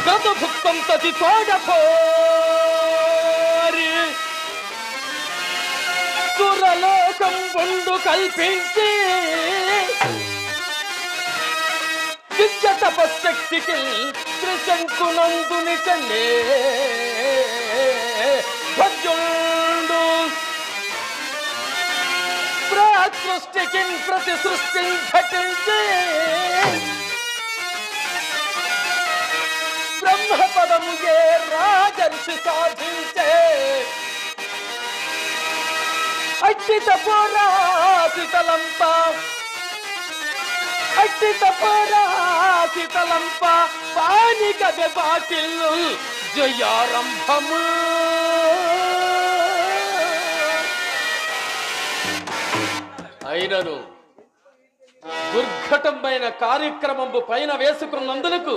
గతభుక్తం తది తోడపోరి సురలోకం వండు కల్పించి విద్య తపశక్తికి త్రిశంకునందుని కల్లే భజ్యుండు సృష్టికి ప్రతి సృష్టి ఘటించి బ్రహ్మపదము ఏ రాజర్షి సాధించే అట్టిత పోరాసితలంప పానిక బాటిల్లు జయారంభము అయినను దుర్ఘటమైన కార్యక్రమము పైన వేసుకున్నందులకు